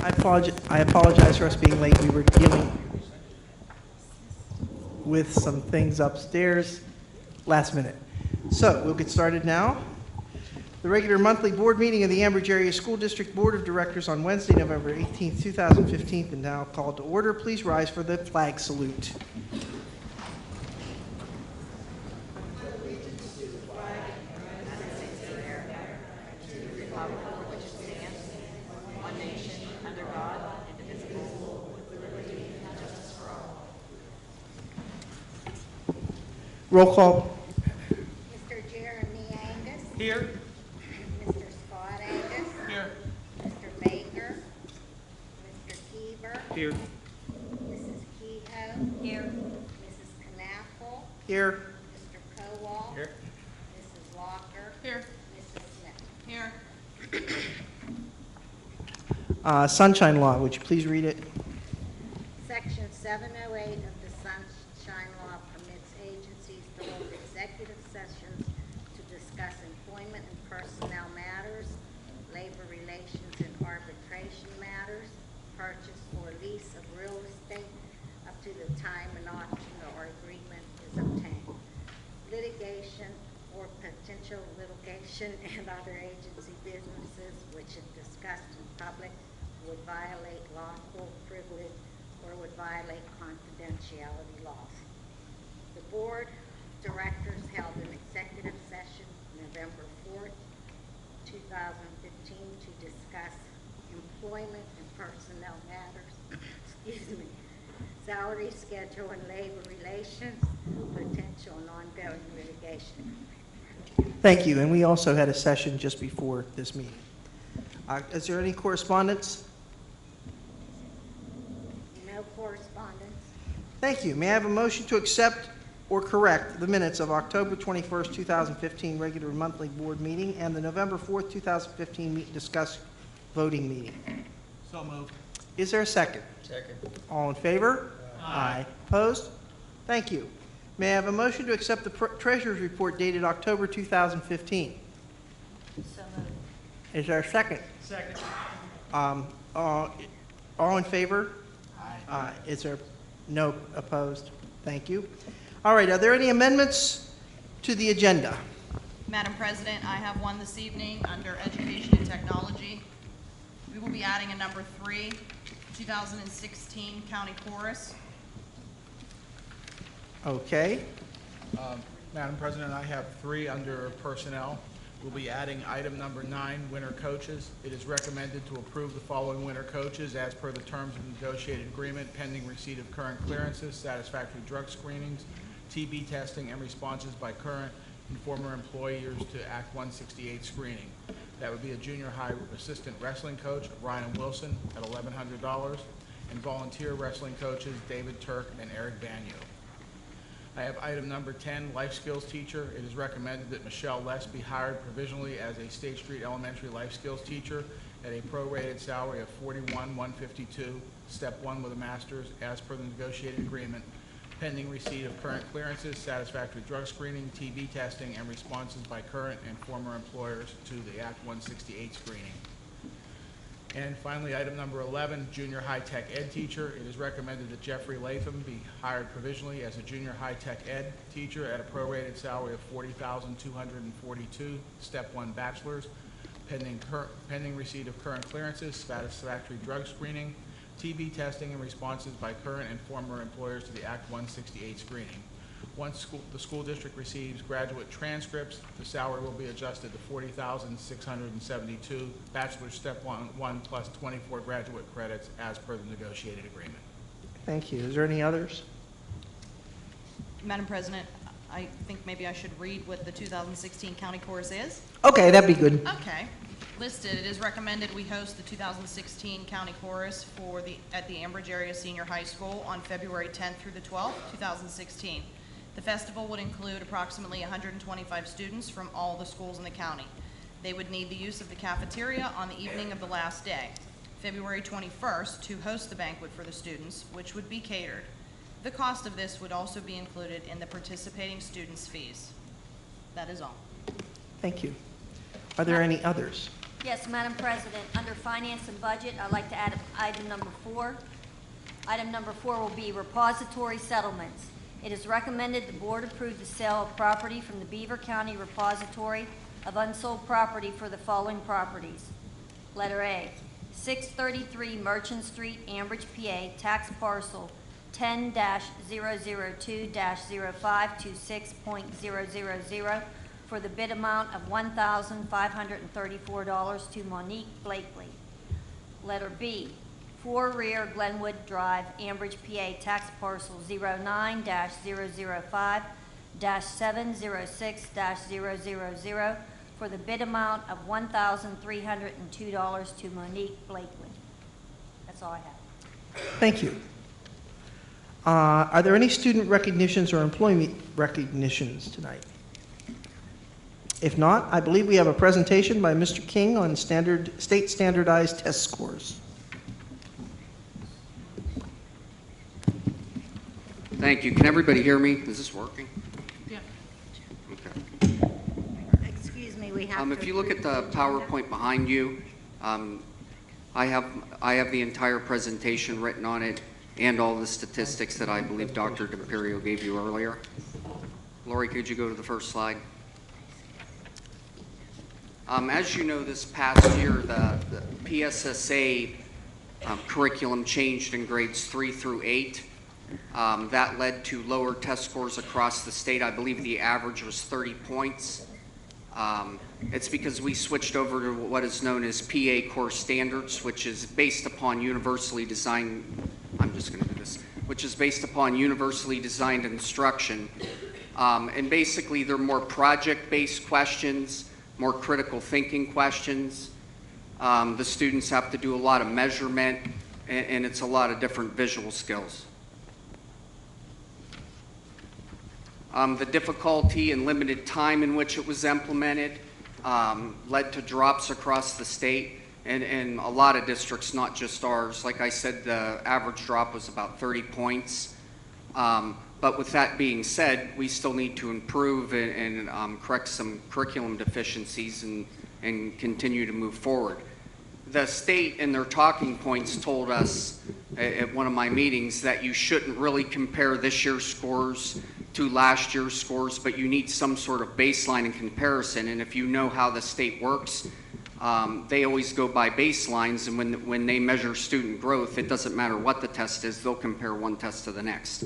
I apologize for us being late. We were dealing with some things upstairs last minute. So we'll get started now. The regular monthly board meeting of the Ambridge Area School District Board of Directors on Wednesday, November 18th, 2015, and now called to order. Please rise for the flag salute. Roll call. Mr. Jeremy Angus. Here. Mr. Scott Angus. Here. Mr. Baker. Mr. Keever. Here. Mrs. Kehoe. Here. Mrs. Knappel. Here. Mr. Kowal. Here. Mrs. Walker. Here. Mrs. Smith. Here. Sunshine Law, would you please read it? Section 708 of the Sunshine Law permits agencies to hold executive sessions to discuss employment and personnel matters, labor relations and arbitration matters, purchase or lease of real estate up to the time an option or agreement is obtained, litigation or potential litigation and other agency businesses which if discussed in public would violate lawful privilege or would violate confidentiality laws. The Board of Directors held an executive session November 4th, 2015 to discuss employment and personnel matters, salary schedule and labor relations, potential and ongoing litigation. Thank you. And we also had a session just before this meeting. Is there any correspondence? No correspondence. Thank you. May I have a motion to accept or correct the minutes of October 21st, 2015 regular monthly board meeting and the November 4th, 2015 discuss voting meeting? So moved. Is there a second? Second. All in favor? Aye. Opposed? Thank you. May I have a motion to accept the treasurer's report dated October 2015? So moved. Is there a second? Second. All in favor? Aye. Is there no opposed? Thank you. All right, are there any amendments to the agenda? Madam President, I have one this evening under Education and Technology. We will be adding a number 3, 2016 County Chorus. Okay. Madam President, I have 3 under personnel. We'll be adding item number 9, winter coaches. It is recommended to approve the following winter coaches as per the terms of negotiated agreement pending receipt of current clearances, satisfactory drug screenings, TB testing, and responses by current and former employers to Act 168 screening. That would be a junior high assistant wrestling coach, Ryan Wilson, at $1,100, and volunteer wrestling coaches, David Turk and Eric Banyo. I have item number 10, life skills teacher. It is recommended that Michelle Less be hired provisionally as a State Street Elementary life skills teacher at a prorated salary of $41,152, step 1 with a master's, as per the negotiated agreement, pending receipt of current clearances, satisfactory drug screening, TB testing, and responses by current and former employers to the Act 168 screening. And finally, item number 11, junior high-tech ed teacher. It is recommended that Jeffrey Latham be hired provisionally as a junior high-tech ed teacher at a prorated salary of $40,242, step 1 bachelor's, pending receipt of current clearances, satisfactory drug screening, TB testing, and responses by current and former employers to the Act 168 screening. Once the school district receives graduate transcripts, the salary will be adjusted to $40,672, bachelor's step 1 plus 24 graduate credits as per the negotiated agreement. Thank you. Is there any others? Madam President, I think maybe I should read what the 2016 County Chorus is. Okay, that'd be good. Okay. Listed, it is recommended we host the 2016 County Chorus at the Ambridge Area Senior High School on February 10th through the 12th, 2016. The festival would include approximately 125 students from all the schools in the county. They would need the use of the cafeteria on the evening of the last day, February 21st, to host the banquet for the students, which would be catered. The cost of this would also be included in the participating students' fees. That is all. Thank you. Are there any others? Yes, Madam President, under Finance and Budget, I'd like to add item number 4. Item number 4 will be repository settlements. It is recommended the board approve the sale of property from the Beaver County Repository of Unsold Property for the following properties. Letter A, 633 Merchant Street, Ambridge, PA, tax parcel 10-002-0526.000 for the bid amount of $1,534 to Monique Blakely. Letter B, 4 Rear Glenwood Drive, Ambridge, PA, tax parcel 09-005-706-000 for the bid amount of $1,302 to Monique Blakely. That's all I have. Thank you. Are there any student recognitions or employee recognitions tonight? If not, I believe we have a presentation by Mr. King on state standardized test scores. Thank you. Can everybody hear me? Is this working? Yeah. Okay. Excuse me, we have to... If you look at the approve agenda. PowerPoint behind you, I have the entire presentation written on it and all the statistics that I believe Dr. DiMperio gave you earlier. Lori, could you go to the first slide? As you know, this past year, the PSSA curriculum changed in grades 3 through 8. That led to lower test scores across the state. I believe the average was 30 points. It's because we switched over to what is known as PA core standards, which is based upon universally designed, which is based upon universally designed instruction. And basically, they're more project-based questions, more critical thinking questions. The students have to do a lot of measurement, and it's a lot of different visual skills. The difficulty and limited time in which it was implemented led to drops across the state and a lot of districts, not just ours. Like I said, the average drop was about 30 points. But with that being said, we still need to improve and correct some curriculum deficiencies and continue to move forward. The state in their talking points told us at one of my meetings that you shouldn't really compare this year's scores to last year's scores, but you need some sort of baseline in comparison. And if you know how the state works, they always go by baselines, and when they measure student growth, it doesn't matter what the test is, they'll compare one test to the next.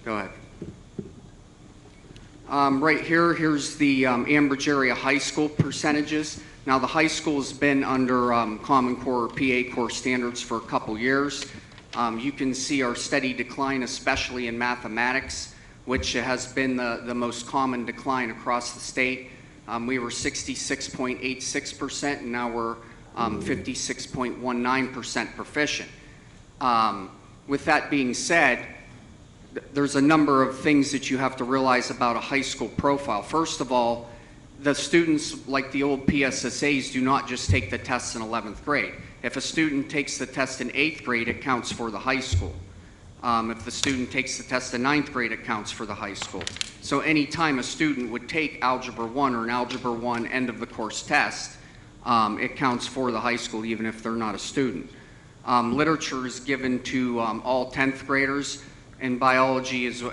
Go ahead. Right here, here's the Ambridge area high school percentages. Now, the high school has been under Common Core or PA core standards for a couple years. You can see our steady decline, especially in mathematics, which has been the most common decline across the state. We were 66.86%, and now we're 56.19% proficient. With that being said, there's a number of things that you have to realize about a high school profile. First of all, the students, like the old PSSAs, do not just take the tests in 11th grade. If a student takes the test in 8th grade, it counts for the high school. If the student takes the test in 9th grade, it counts for the high school. So anytime a student would take Algebra 1 or an Algebra 1 end of the course test, it counts for the high school even if they're not a student. Literature is given to all 10th graders, and biology is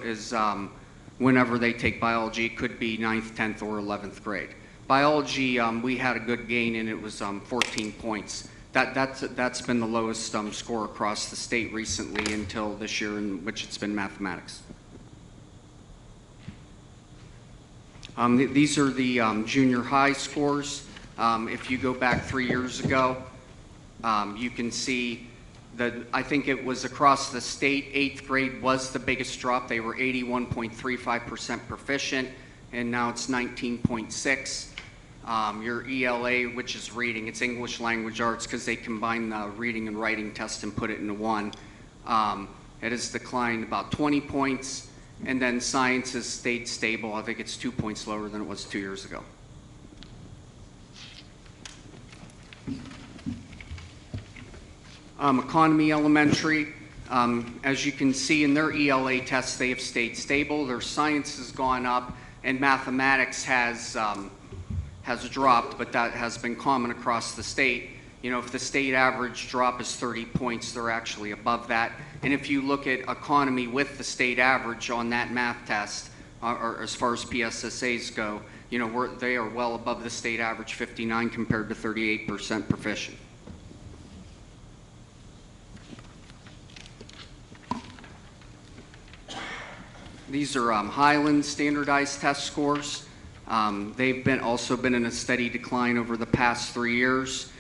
whenever they take biology. It could be 9th, 10th, or 11th grade. Biology, we had a good gain, and it was 14 points. That's been the lowest score across the state recently until this year, in which it's been mathematics. These are the junior high scores. If you go back 3 years ago, you can see that I think it was across the state, 8th grade was the biggest drop. They were 81.35% proficient, and now it's 19.6. Your ELA, which is reading, it's English Language Arts, because they combine the reading and writing test and put it into one. It has declined about 20 points, and then science has stayed stable. I think it's 2 points lower than it was 2 years ago. Economy Elementary, as you can see in their ELA tests, they have stayed stable. Their science has gone up, and mathematics has has dropped, but that has been common across the state. You know, if the state average drop is 30 points, they're actually above that. And if you look at economy with the state average on that math test, or as far as PSSAs go, you know, they are well above the state average, 59 compared to 38% proficient. These are Highland standardized test scores. They've also been in a steady decline over the past 3 years.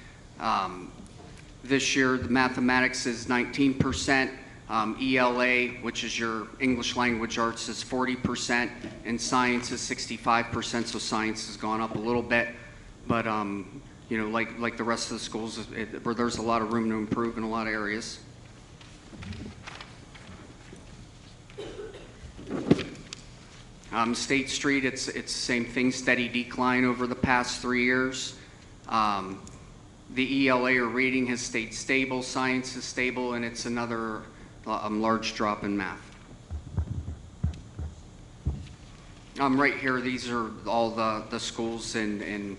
This year, the mathematics is 19%. ELA, which is your English language arts, is 40%, and science is 65%. So science has gone up a little bit, but you know, like the rest of the schools, where there's a lot of room to improve in a lot of areas. State Street, it's the same thing, steady decline over the past 3 years. The ELA or reading has stayed stable, science is stable, and it's another large drop in math. Right here, these are all the schools and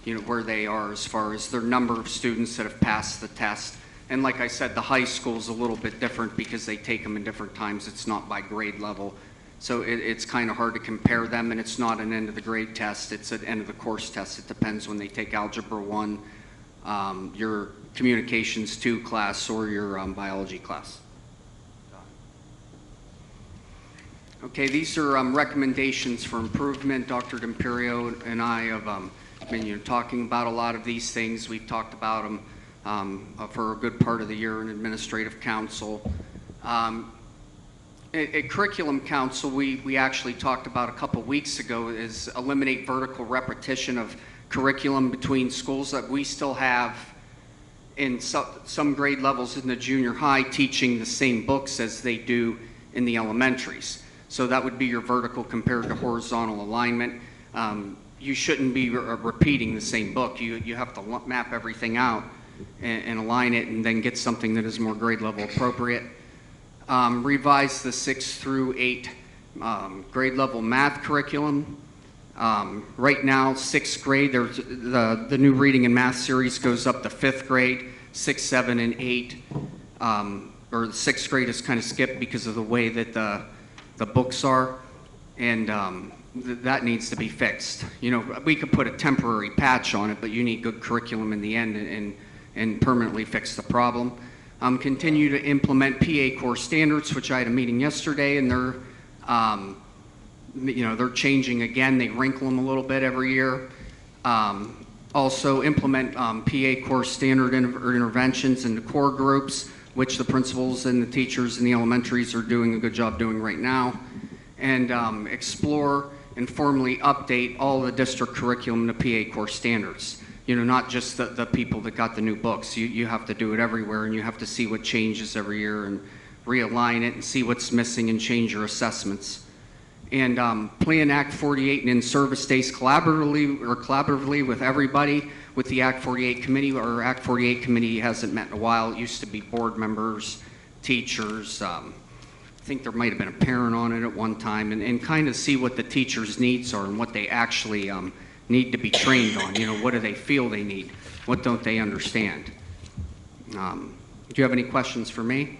you know where they are as far as their number of students that have passed the test. And like I said, the high school is a little bit different because they take them in different times. It's not by grade level. So it's kind of hard to compare them, and it's not an end of the grade test. It's an end of the course test. It depends when they take Algebra 1, your Communications 2 class, or your biology class. Okay, these are recommendations for improvement. Dr. D'Imperio and I have been talking about a lot of these things. We've talked about them for a good part of the year in Administrative Council. At Curriculum Council, we actually talked about a couple weeks ago is eliminate vertical repetition of curriculum between schools that we still have in some grade levels in the junior high teaching the same books as they do in the elementaries. So that would be your vertical compared to horizontal alignment. You shouldn't be repeating the same book. You have to map everything out and align it and then get something that is more grade level appropriate. Revise the 6th through 8 grade level math curriculum. Right now, 6th grade, there's the new reading and math series goes up to 5th grade, 6, 7, and 8. Or the 6th grade is kind of skipped because of the way that the books are, and that needs to be fixed. You know, we could put a temporary patch on it, but you need good curriculum in the end and permanently fix the problem. Continue to implement PA core standards, which I had a meeting yesterday, and they're, you know, they're changing again. They wrinkle them a little bit every year. Also implement PA core standard interventions into core groups, which the principals and the teachers in the elementaries are doing a good job doing right now. And explore and formally update all the district curriculum to PA core standards. You know, not just the people that got the new books. You have to do it everywhere, and you have to see what changes every year and realign it and see what's missing and change your assessments. And plan Act 48 and in-service days collaboratively with everybody, with the Act 48 committee. Our Act 48 committee hasn't met in a while. It used to be board members, teachers. I think there might have been a parent on it at one time, and kind of see what the teachers' needs are and what they actually need to be trained on. You know, what do they feel they need? What don't they understand? Do you have any questions for me?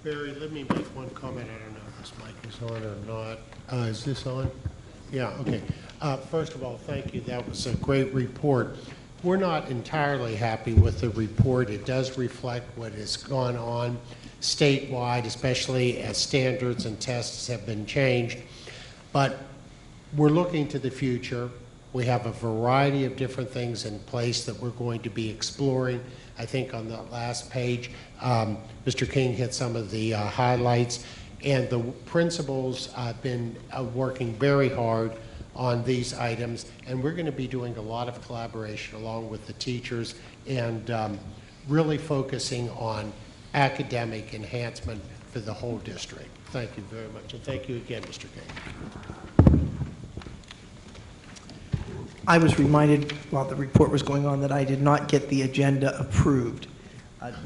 Barry, let me make one comment. I don't know if this mic is on or not. Is this on? Yeah, okay. First of all, thank you. That was a great report. We're not entirely happy with the report. It does reflect what has gone on statewide, especially as standards and tests have been changed. But we're looking to the future. We have a variety of different things in place that we're going to be exploring. I think on the last page, Mr. King hit some of the highlights, and the principals have been working very hard on these items, and we're going to be doing a lot of collaboration along with the teachers and really focusing on academic enhancement for the whole district. Thank you very much, and thank you again, Mr. King. I was reminded while the report was going on that I did not get the agenda approved.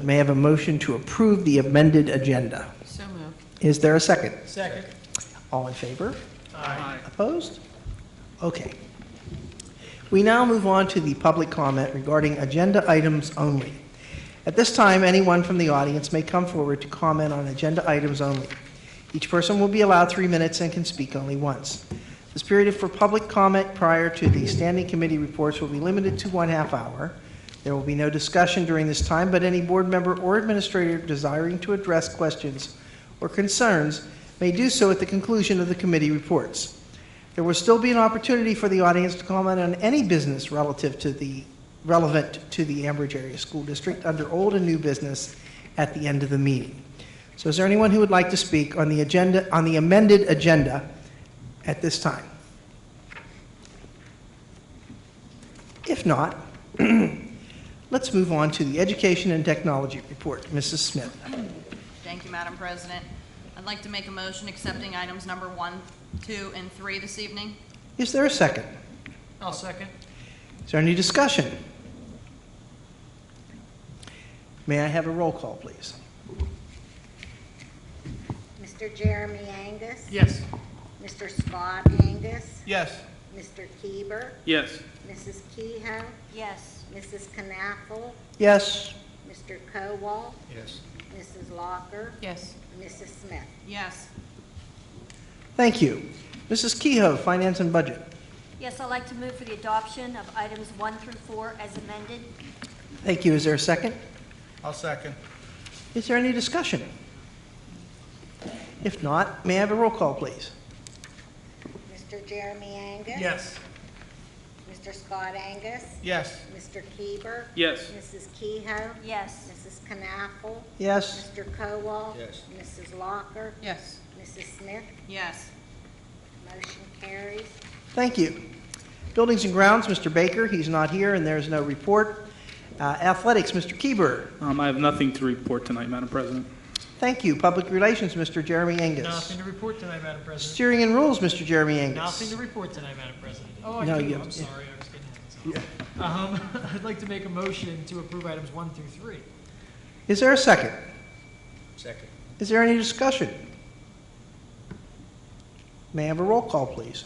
May I have a motion to approve the amended agenda? So moved. Is there a second? Second. All in favor? Aye. Opposed? Okay. We now move on to the public comment regarding agenda items only. At this time, anyone from the audience may come forward to comment on agenda items only. Each person will be allowed 3 minutes and can speak only once. This period for public comment prior to the standing committee reports will be limited to 1/2 hour. There will be no discussion during this time, but any board member or administrator desiring to address questions or concerns may do so at the conclusion of the committee reports. There will still be an opportunity for the audience to comment on any business relevant to the Ambridge Area School District under old and new business at the end of the meeting. So is there anyone who would like to speak on the agenda, on the amended agenda at this time? If not, let's move on to the Education and Technology Report. Mrs. Smith. Thank you, Madam President. I'd like to make a motion accepting items number 1, 2, and 3 this evening. Is there a second? I'll second. Is there any discussion? May I have a roll call, please? Mr. Jeremy Angus? Yes. Mr. Scott Angus? Yes. Mr. Keeber? Yes. Mrs. Kehoe? Yes. Mrs. Knappel? Yes. Mr. Kowal? Yes. Mrs. Locker? Yes. Mrs. Smith? Yes. Thank you. Mrs. Kehoe, Finance and Budget. Yes, I'd like to move for the adoption of items 1 through 4 as amended. Thank you. Is there a second? I'll second. Is there any discussion? If not, may I have a roll call, please? Mr. Jeremy Angus? Yes. Mr. Scott Angus? Yes. Mr. Keeber? Yes. Mrs. Kehoe? Yes. Mrs. Knappel? Yes. Mr. Kowal? Yes. Mrs. Locker? Yes. Mrs. Smith? Yes. Motion carries. Thank you. Buildings and Grounds, Mr. Baker. He's not here, and there's no report. Athletics, Mr. Keeber. I have nothing to report tonight, Madam President. Thank you. Public Relations, Mr. Jeremy Angus. Nothing to report tonight, Madam President. Steering and Rules, Mr. Jeremy Angus. Nothing to report tonight, Madam President. Oh, I No, do. you- I'm sorry. I was getting ahead of myself. I'd like to make a motion to approve items 1 through 3. Is there a second? Second. Is there any discussion? May I have a roll call, please?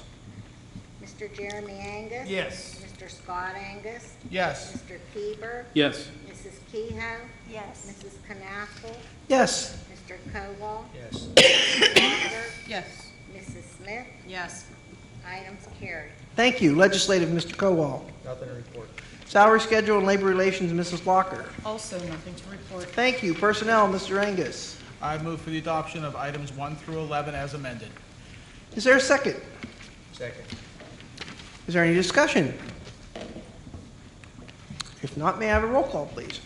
Mr. Jeremy Angus? Yes. Mr. Scott Angus? Yes. Mr. Keeber? Yes. Mrs. Kehoe? Yes. Mrs. Knappel? Yes. Mr. Kowal? Yes. Mrs. Locker? Yes. Mrs. Smith? Yes. Items carried. Thank you. Legislative, Mr. Kowal. Nothing to report. Salary Schedule and Labor Relations, Mrs. Locker. Also nothing to report. Thank you. Personnel, Mr. Angus. I move for the adoption of items 1 through 11 as amended. Is there a second? Second. Is there any discussion? If not, may I have a roll call, please?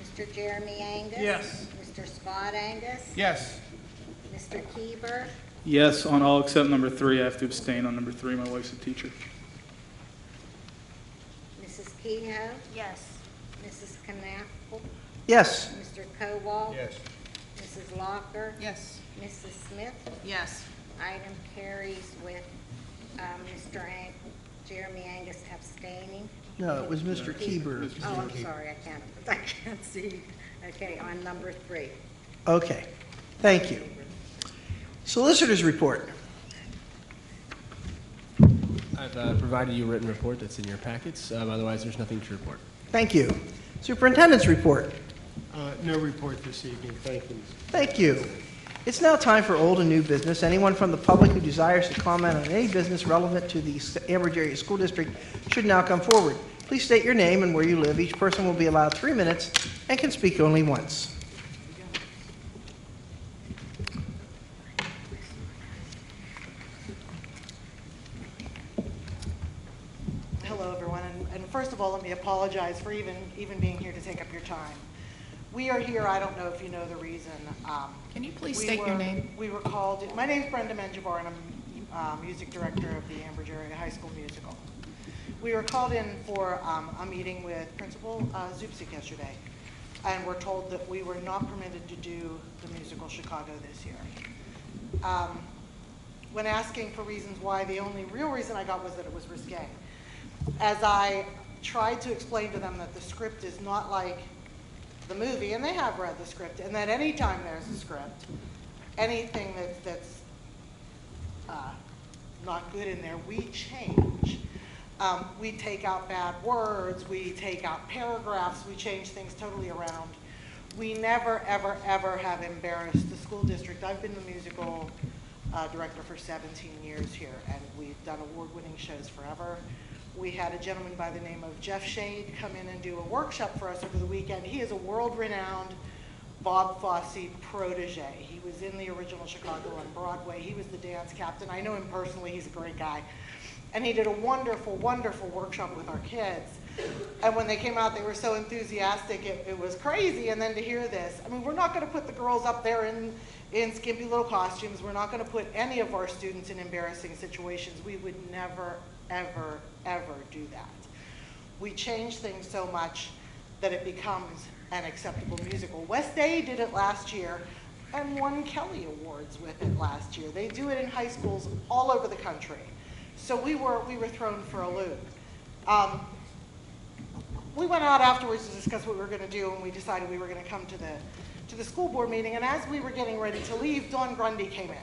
Mr. Jeremy Angus? Yes. Mr. Scott Angus? Yes. Mr. Keeber? Yes on all except number 3. I have to abstain on number 3. My wife's a teacher. Mrs. Kehoe? Yes. Mrs. Knappel? Yes. Mr. Kowal? Yes. Mrs. Locker? Yes. Mrs. Smith? Yes. Item carries with Jeremy Angus abstaining. No, it was Mr. Keeber. Oh, I'm sorry, I can't see. Okay, on number 3. Okay. Thank you. Solicitors report. I've provided you a written report that's in your packets. Otherwise, there's nothing to report. Thank you. Superintendent's report. No report this evening. Thank you, Mr. Thank you. It's now time for old and new business. Anyone from the public who desires to comment on any business relevant to the Ambridge Area School District should now come forward. Please state your name and where you live. Each person will be allowed 3 minutes and can speak only once. Hello, everyone, and first of all, let me apologize for even being here to take up your time. We are here, I don't know if you know the reason. Can you please we state your were- name? We were called, my name's Brenda Menjivar, and I'm music director of the Ambridge Area High School Musical. We were called in for a meeting with Principal Zupsik yesterday, and we're told that we were not permitted to do the musical Chicago this year. When asking for reasons why, the only real reason I got was that it was risque. As I tried to explain to them that the script is not like the movie, and they have read the script, and that anytime there's a script, anything that's not good in there, we change. We take out bad words, we take out paragraphs, we change things totally around. We never, ever, ever have embarrassed the school district. I've been the musical director for 17 years here, and we've done award-winning shows forever. We had a gentleman by the name of Jeff Shade come in and do a workshop for us over the weekend. He is a world-renowned Bob Fosse protege. He was in the original Chicago on Broadway. He was the dance captain. I know him personally. He's a great guy. And he did a wonderful, wonderful workshop with our kids. And when they came out, they were so enthusiastic, it was crazy. And then to hear this, I mean, we're not going to put the girls up there in skimpy little costumes. We're not going to put any of our students in embarrassing situations. We would never, ever, ever do that. We change things so much that it becomes an acceptable musical. West A did it last year and won Kelly Awards with it last year. They do it in high schools all over the country. So we were thrown for a loop. We went out afterwards to discuss what we were going to do, and we decided we were going to come to the school board meeting. And as we were getting ready to leave, Dawn Grundy came in.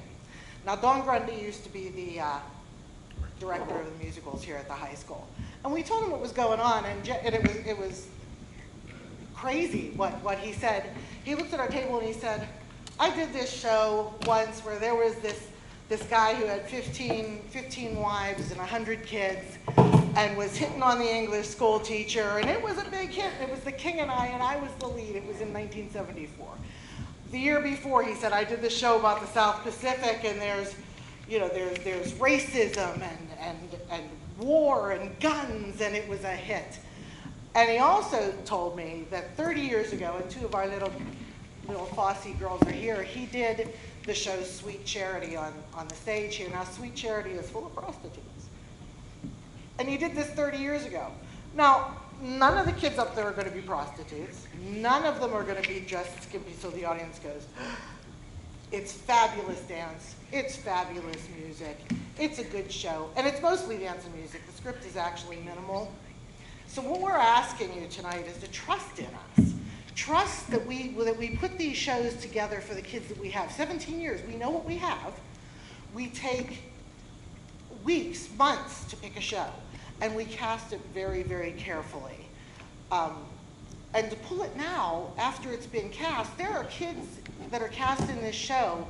Now, Dawn Grundy used to be the director of the musicals here at the high school, and we told him what was going on, and it was crazy what he said. He looked at our table and he said, "I did this show once where there was this guy who had 15 wives and 100 kids and was hitting on the English school teacher, and it was a big hit. It was The King and I was the lead. It was in 1974. The year before, he said, I did this show about the South Pacific, and there's racism and war and guns, and it was a hit." And he also told me that 30 years ago, and two of our little Fosse girls are here, he did the show Sweet Charity on the stage here. Now, Sweet Charity is full of prostitutes. And he did this 30 years ago. Now, none of the kids up there are going to be prostitutes. None of them are going to be dressed skimpy, so the audience goes, it's fabulous dance. It's fabulous music. It's a good show. And it's mostly dance and music. The script is actually minimal. So what we're asking you tonight is to trust in us. Trust that we put these shows together for the kids that we have. 17 years, we know what we have. We take weeks, months to pick a show, and we cast it very, very carefully. And to pull it now, after it's been cast, there are kids that are cast in this show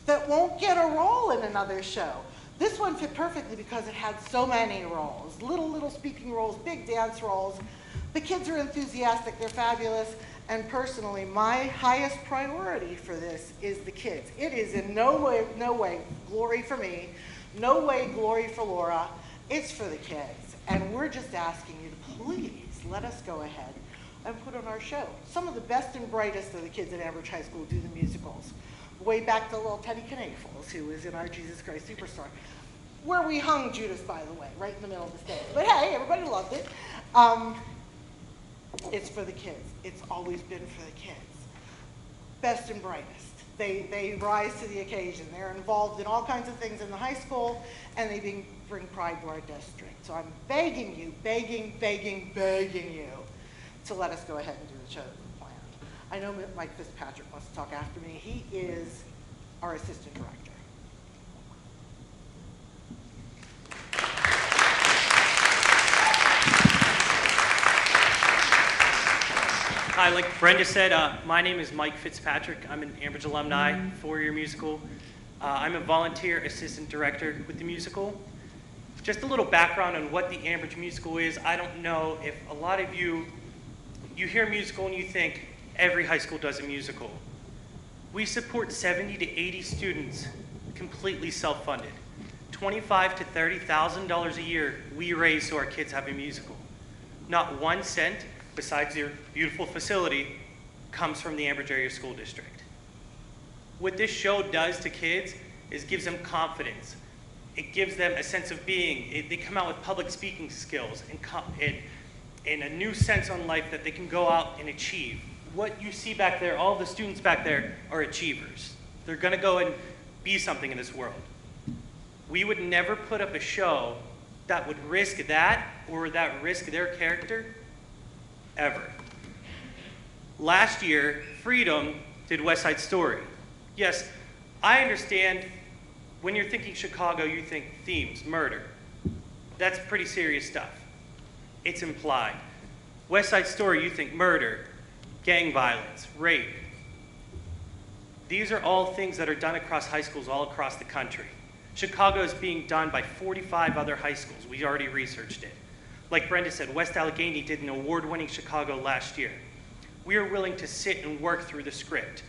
that won't get a role in another show. This one fit perfectly because it had so many roles, little speaking roles, big dance roles. The kids are enthusiastic, they're fabulous, and personally, my highest priority for this is the kids. It is in no way glory for me, no way glory for Laura. It's for the kids, and we're just asking you to please let us go ahead and put on our show. Some of the best and brightest of the kids at Ambridge High School do the musicals. Way back to little Teddy Knafels, who was in our Jesus Christ Superstar, where we hung Judas, by the way, right in the middle of the stage. But hey, everybody loved it. It's for the kids. It's always been for the kids. Best and brightest. They rise to the occasion. They're involved in all kinds of things in the high school, and they bring pride to our district. So I'm begging you, begging you to let us go ahead and do the show that we planned. I know Mike Fitzpatrick wants to talk after me. He is our assistant director. Hi, like Brenda said, my name is Mike Fitzpatrick. I'm an Ambridge alumni, four-year musical. I'm a volunteer assistant director with the musical. Just a little background on what the Ambridge musical is. I don't know if a lot of you hear musical and you think every high school does a musical. We support 70 to 80 students completely self-funded. $25,000 to $30,000 a year we raise so our kids have a musical. Not 1 cent, besides their beautiful facility, comes from the Ambridge Area School District. What this show does to kids is gives them confidence. It gives them a sense of being. They come out with public speaking skills and a new sense on life that they can go out and achieve. What you see back there, all the students back there are achievers. They're gonna go and be something in this world. We would never put up a show that would risk that or that risk their character ever. Last year, Freedom did West Side Story. Yes, I understand When you're thinking Chicago, you think themes, murder. That's pretty serious stuff. It's implied. West Side Story, you think murder, gang violence, rape. These are all things that are done across high schools all across the country. Chicago is being done by 45 other high schools. We already researched it. Like Brenda said, West Allegheny did an award-winning Chicago last year. We are willing to sit and work through the script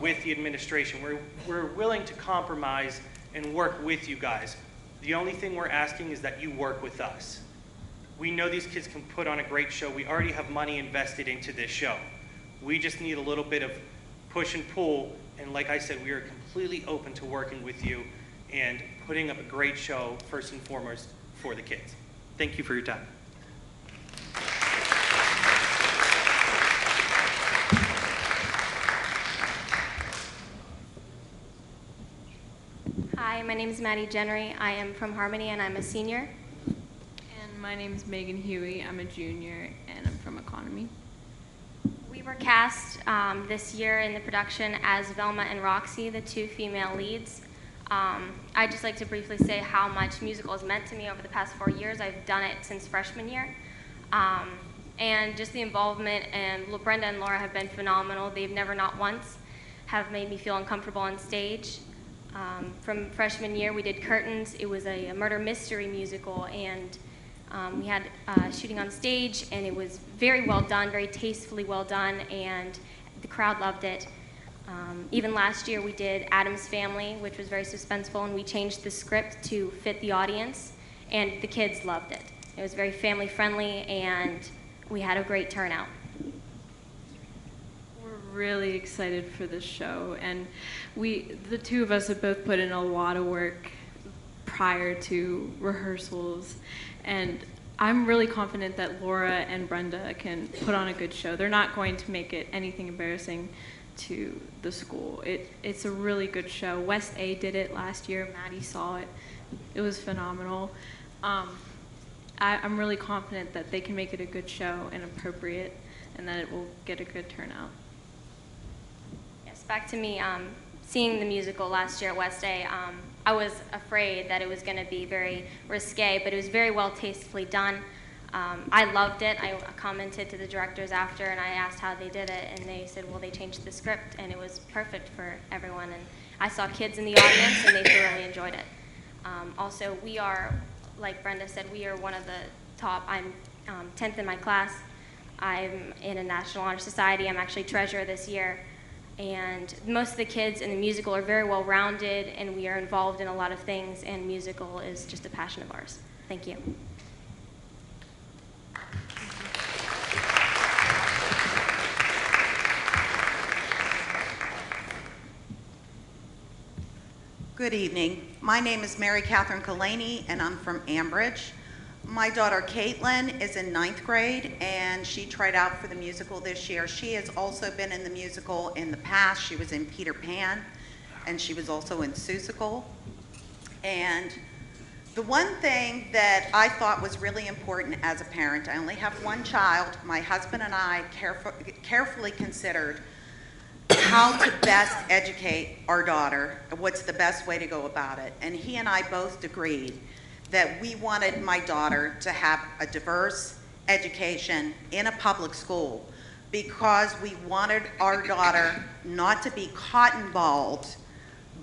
with the administration. We're willing to compromise and work with you guys. The only thing we're asking is that you work with us. We know these kids can put on a great show. We already have money invested into this show. We just need a little bit of push and pull, and like I said, we are completely open to working with you and putting up a great show, first and foremost, for the kids. Thank you for your time. Hi, my name is Maddie Jennery. I am from Harmony and I'm a senior. And my name is Megan Huey. I'm a junior and I'm from Economy. We were cast this year in the production as Velma and Roxy, the two female leads. I'd just like to briefly say how much musical has meant to me over the past 4 years. I've done it since freshman year. And just the involvement, and Brenda and Laura have been phenomenal. They've never, not once, have made me feel uncomfortable on stage. From freshman year, we did Curtains. It was a murder mystery musical, and we had shooting on stage, and it was very well done, very tastefully well done, and the crowd loved it. Even last year, we did Addams Family, which was very suspenseful, and we changed the script to fit the audience, and the kids loved it. It was very family-friendly, and we had a great turnout. Really excited for this show, and the two of us have both put in a lot of work prior to rehearsals, and I'm really confident that Laura and Brenda can put on a good show. They're not going to make it anything embarrassing to the school. It's a really good show. West A did it last year. Maddie saw it. It was phenomenal. I'm really confident that they can make it a good show and appropriate, and that it will get a good turnout. Back to me, seeing the musical last year at West A, I was afraid that it was going to be very risque, but it was very well tastefully done. I loved it. I commented to the directors after, and I asked how they did it, and they said, well, they changed the script, and it was perfect for everyone. And I saw kids in the audience, and they thoroughly enjoyed it. Also, we are, like Brenda said, we are one of the top. I'm 10th in my class. I'm in a National Honor Society. I'm actually treasurer this year. And most of the kids in the musical are very well-rounded, and we are involved in a lot of things, and musical is just a passion of ours. Thank you. Good evening. My name is Mary Catherine Kalani, and I'm from Ambridge. My daughter Caitlin is in 9th grade, and she tried out for the musical this year. She has also been in the musical in the past. She was in Peter Pan, and she was also in Seussical. And the one thing that I thought was really important as a parent, I only have one child. My husband and I carefully considered how to best educate our daughter, what's the best way to go about it. And he and I both agreed that we wanted my daughter to have a diverse education in a public school because we wanted our daughter not to be cottonballed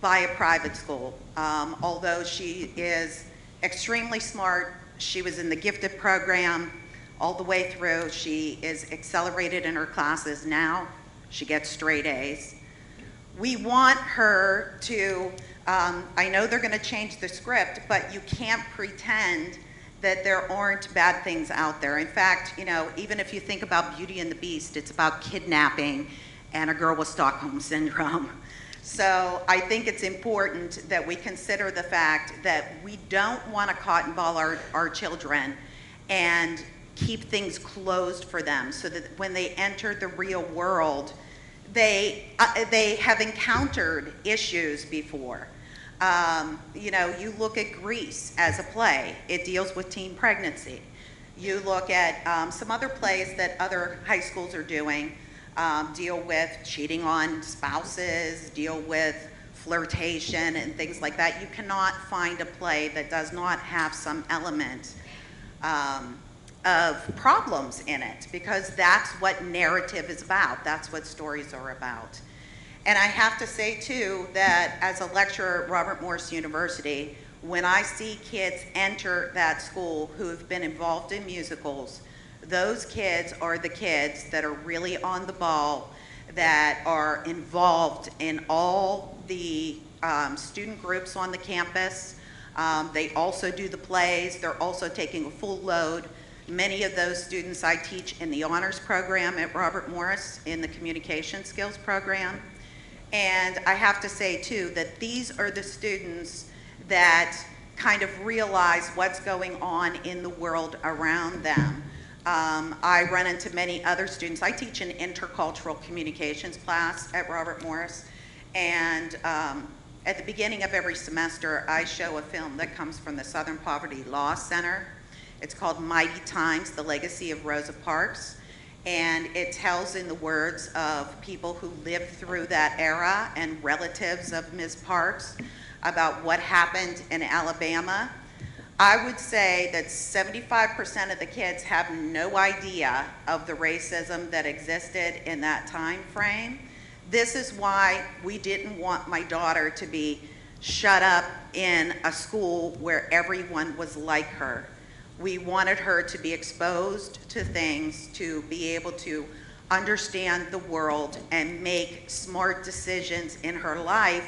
by a private school. Although she is extremely smart, she was in the gifted program all the way through. She is accelerated in her classes now. She gets straight A's. We want her to, I know they're going to change the script, but you can't pretend that there aren't bad things out there. In fact, you know, even if you think about Beauty and the Beast, it's about kidnapping and a girl with Stockholm Syndrome. So I think it's important that we consider the fact that we don't want to cottonball our children and keep things closed for them so that when they enter the real world, they have encountered issues before. You know, you look at Grease as a play. It deals with teen pregnancy. You look at some other plays that other high schools are doing, deal with cheating on spouses, deal with flirtation and things like that. You cannot find a play that does not have some element of problems in it, because that's what narrative is about. That's what stories are about. And I have to say, too, that as a lecturer at Robert Morris University, when I see kids enter that school who have been involved in musicals, those kids are the kids that are really on the ball, that are involved in all the student groups on the campus. They also do the plays. They're also taking a full load. Many of those students I teach in the honors program at Robert Morris, in the communication skills program. And I have to say, too, that these are the students that kind of realize what's going on in the world around them. I run into many other students. I teach an intercultural communications class at Robert Morris, and at the beginning of every semester, I show a film that comes from the Southern Poverty Law Center. It's called Mighty Times, The Legacy of Rosa Parks, and it tells in the words of people who lived through that era and relatives of Ms. Parks about what happened in Alabama. I would say that 75% of the kids have no idea of the racism that existed in that time frame. This is why we didn't want my daughter to be shut up in a school where everyone was like her. We wanted her to be exposed to things, to be able to understand the world and make smart decisions in her life,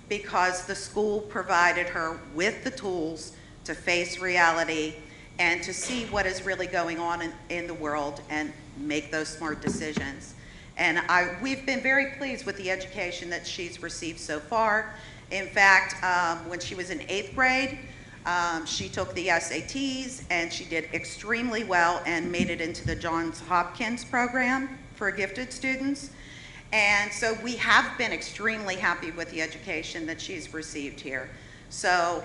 because the school provided her with the tools to face reality and to see what is really going on in the world and make those smart decisions. And we've been very pleased with the education that she's received so far. In fact, when she was in 8th grade, she took the SATs and she did extremely well and made it into the Johns Hopkins program for gifted students. And so we have been extremely happy with the education that she's received here. So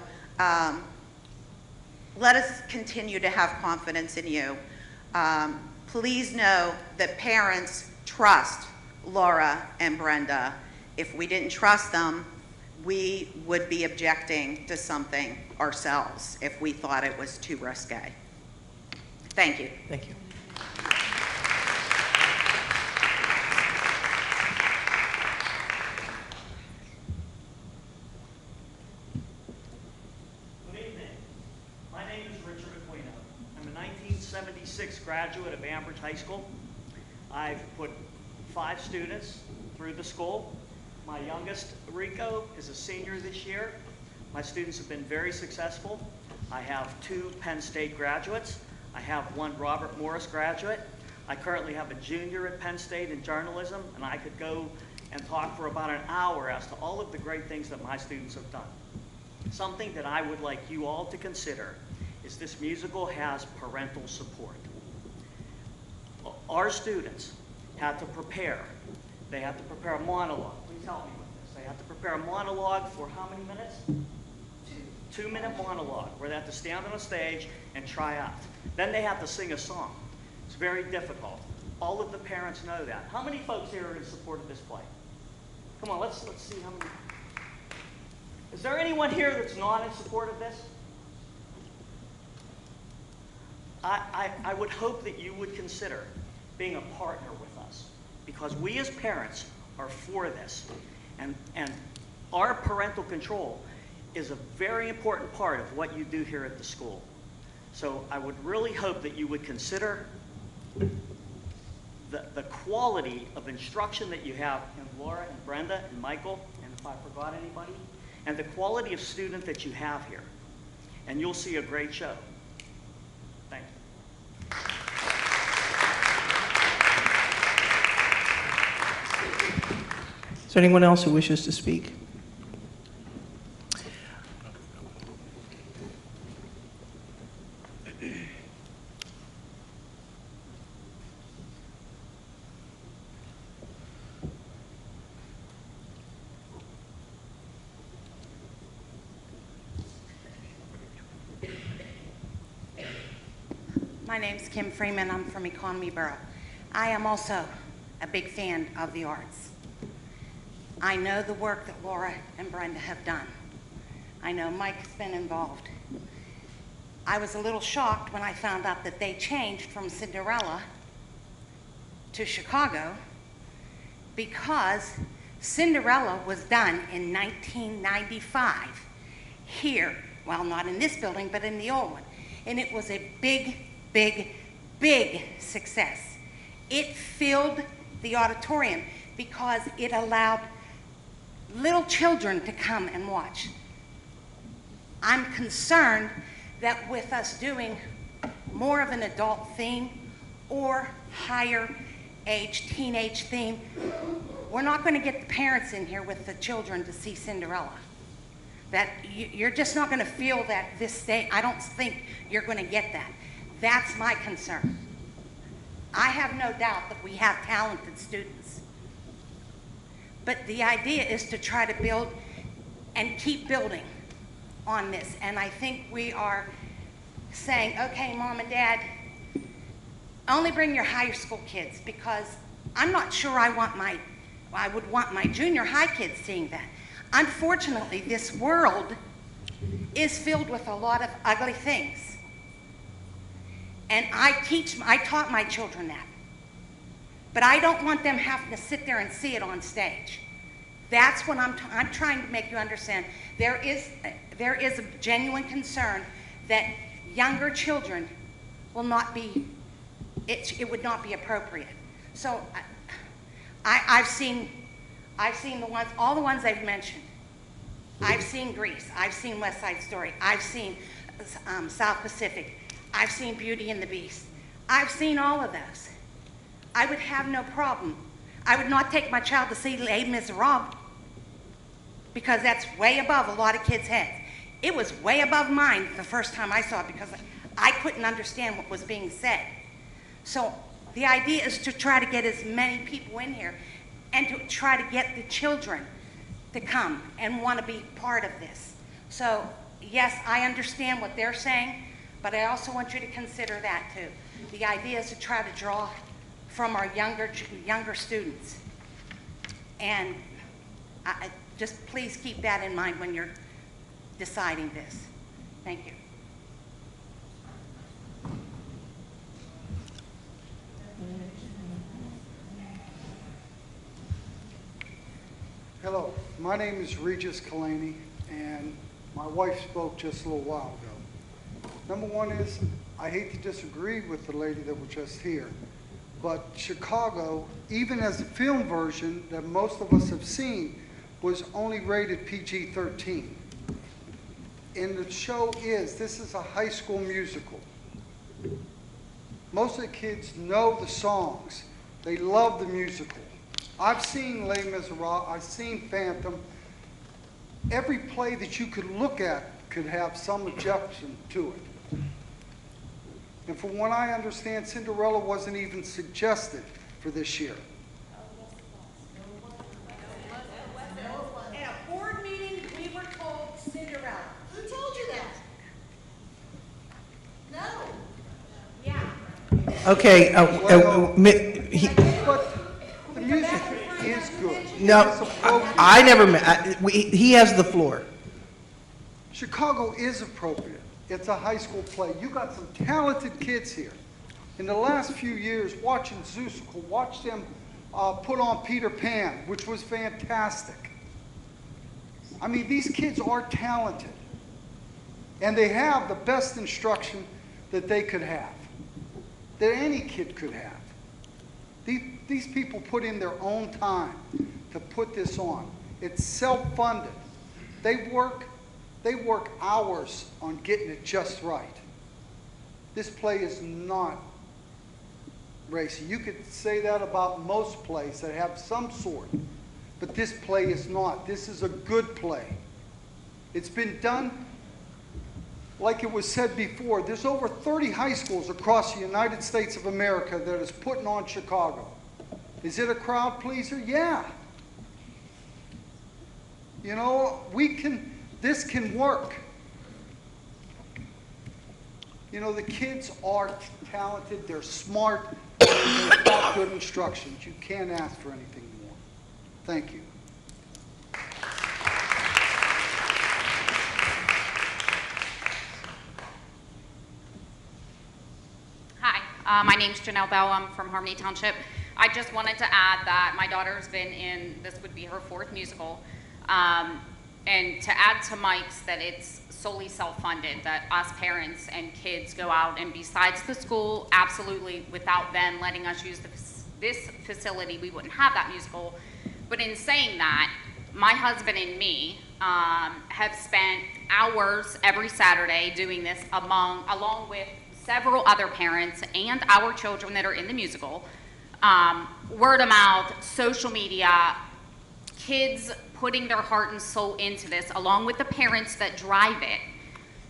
let us continue to have confidence in you. Please know that parents trust Laura and Brenda. If we didn't trust them, we would be objecting to something ourselves if we thought it was too risque. Thank you. Thank you. Good evening. My name is Richard Aquino. I'm a 1976 graduate of Ambridge High School. I've put 5 students through the school. My youngest, Rico, is a senior this year. My students have been very successful. I have 2 Penn State graduates. I have 1 Robert Morris graduate. I currently have a junior at Penn State in journalism, and I could go and talk for about an hour as to all of the great things that my students have done. Something that I would like you all to consider is this musical has parental support. Our students had to prepare. They had to prepare a monologue. Please help me with this. They had to prepare a monologue for how many minutes? 2-minute monologue, where they had to stand on a stage and try out. Then they had to sing a song. It's very difficult. All of the parents know that. How many folks here are in support of this play? Come on, let's see how many. Is there anyone here that's not in support of this? I would hope that you would consider being a partner with us, because we as parents are for this. And our parental control is a very important part of what you do here at the school. So I would really hope that you would consider the quality of instruction that you have in Laura and Brenda and Michael, and if I forgot anybody, and the quality of student that you have here. And you'll see a great show. Thank you. Is there anyone else who wishes to speak? My name's Kim Freeman. I'm from Economy Borough. I am also a big fan of the arts. I know the work that Laura and Brenda have done. I know Mike's been involved. I was a little shocked when I found out that they changed from Cinderella to Chicago because Cinderella was done in 1995 here. Well, not in this building, but in the old one. And it was a big, big, big success. It filled the auditorium because it allowed little children to come and watch. I'm concerned that with us doing more of an adult theme or higher age, teenage theme, we're not going to get the parents in here with the children to see Cinderella. That you're just not going to feel that this day. I don't think you're going to get that. That's my concern. I have no doubt that we have talented students. But the idea is to try to build and keep building on this. And I think we are saying, okay, Mom and Dad, only bring your high school kids, because I'm not sure I would want my junior high kids seeing that. Unfortunately, this world is filled with a lot of ugly things. And I taught my children that. But I don't want them having to sit there and see it on stage. That's what I'm trying to make you understand. There is a genuine concern that younger children will not be, it would not be appropriate. So I've seen all the ones they've mentioned. I've seen Grease. I've seen West Side Story. I've seen South Pacific. I've seen Beauty and the Beast. I've seen all of those. I would have no problem. I would not take my child to see Les Miserables because that's way above a lot of kids' heads. It was way above mine the first time I saw it because I couldn't understand what was being said. So the idea is to try to get as many people in here and to try to get the children to come and want to be part of this. So yes, I understand what they're saying, but I also want you to consider that too. The idea is to try to draw from our younger students. And just please keep that in mind when you're deciding this. Thank you. Hello, my name is Regis Kalani, and my wife spoke just a little while ago. Number one is, I hate to disagree with the lady that was just here, but Chicago, even as a film version that most of us have seen, was only rated PG-13. And the show this is a high school musical. Most of the kids know the songs. They love the musical. I've seen Les Miserables, I've seen Phantom. Every play that you could look at could have some objection to it. And from what I understand, Cinderella wasn't even suggested for this year. At a board meeting, we were told Cinderella. Who told you that? No. Yeah. Okay, But the music is good. no, It's appropriate. I never met, he has the floor. Chicago is appropriate. It's a high school play. You got some talented kids here. In the last few years, watching Zeusical, watch them put on Peter Pan, which was fantastic. I mean, these kids are talented. And they have the best instruction that they could have, that any kid could have. These people put in their own time to put this on. It's self-funded. They work hours on getting it just right. This play is not racy. You could say that about most plays that have some sort, but this play is not. This is a good play. It's been done, like it was said before, there's over 30 high schools across the United States of America that is putting on Chicago. Is it a crowd pleaser? Yeah. You know, this can work. You know, the kids are talented, they're smart, they've got good instructions. You can't ask for anything more. Thank you. My name's Janelle Bell. I'm from Harmony Township. I just wanted to add that my daughter's been in, this would be her 4th musical. And to add to Mike's that it's solely self-funded, that us parents and kids go out, and besides the school, absolutely, without them letting us use this facility, we wouldn't have that musical. But in saying that, my husband and me have spent hours every Saturday doing this along with several other parents and our children that are in the musical. Word of mouth, social media, kids putting their heart and soul into this, along with the parents that drive it.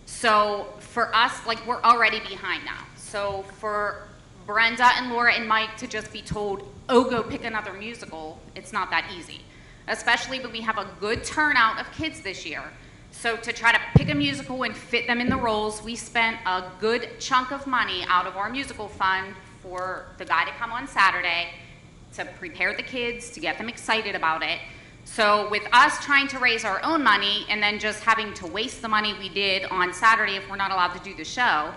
So for us, like, we're already behind now. So for Brenda and Laura and Mike to just be told, oh, go pick another musical, it's not that easy. Especially when we have a good turnout of kids this year. So to try to pick a musical and fit them in the roles, we spent a good chunk of money out of our musical fund for the guy to come on Saturday to prepare the kids, to get them excited about it. So with us trying to raise our own money and then just having to waste the money we did on Saturday if we're not allowed to do the show,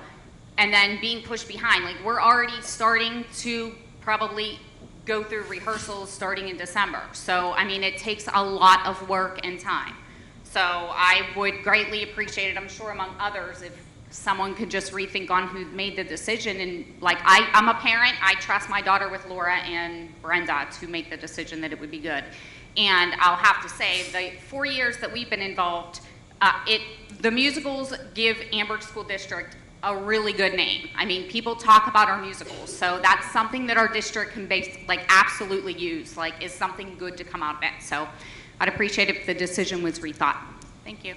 and then being pushed behind, like, we're already starting to probably go through rehearsals starting in December. So, I mean, it takes a lot of work and time. So I would greatly appreciate it, I'm sure among others, if someone could just rethink on who made the decision. And like, I'm a parent, I trust my daughter with Laura and Brenda to make the decision that it would be good. And I'll have to say, the 4 years that we've been involved, the musicals give Ambridge School District a really good name. I mean, people talk about our musicals, so that's something that our district can absolutely use, like, is something good to come out of it. So I'd appreciate if the decision was rethought. Thank you.